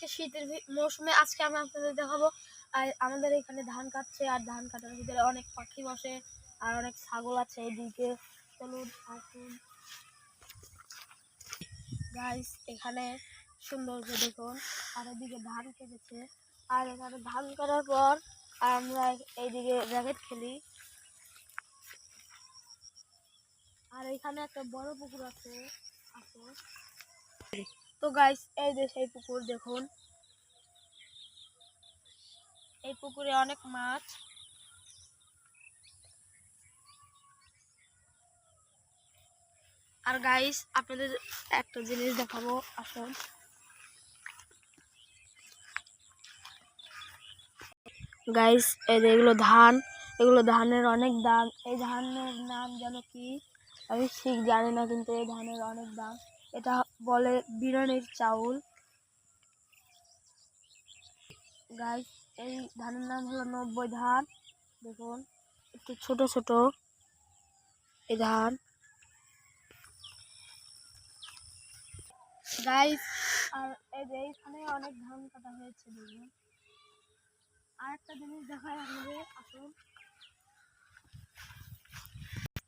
আজকে শীতের মৌসুমে আজকে আমি আপনাদের দেখাবো আর আমাদের এখানে ধান কাটছে আর ধান কাটার ভিতরে অনেক পাখি বসে আর অনেক ছাগল আছে এদিকে। চলুন আসুন গাইস, এখানে সুন্দর করে দেখুন। আর এদিকে ধান কেটেছে আর এখানে ধান কাটার পর আমরা এইদিকে র্যাকেট খেলি। আর এখানে একটা বড় পুকুর আছে। তো গাইস, এই যে সেই পুকুর দেখুন, এই পুকুরে অনেক মাছ। আর গাইস, আপনাদের একটা জিনিস দেখাবো, আসুন। গাইস, এই যে এগুলো ধান, এগুলো ধানের অনেক দাম। এই ধানের নাম যেন কি আমি ঠিক জানি না, কিন্তু এই ধানের অনেক দাম। এটা বলে বিরিয়ানির চাউল। গাইস, এই ধানের নাম হলো 90 ধান। দেখুন একটু ছোট ছোট এই ধান। গাইস, আর এই যে এইখানে অনেক ধান কাটা হয়েছে দেখুন। আর একটা জিনিস দেখায় আপনাদের, আসুন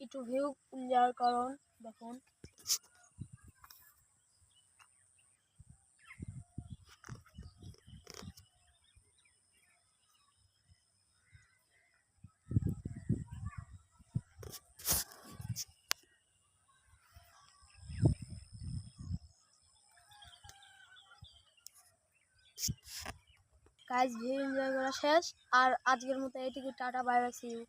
একটু ভিউ এনজয় করুন। দেখুন গাইস, ভিউ এনজয় করা শেষ। আর আজকের মতো এইটুকু, tata, bye bye, see you.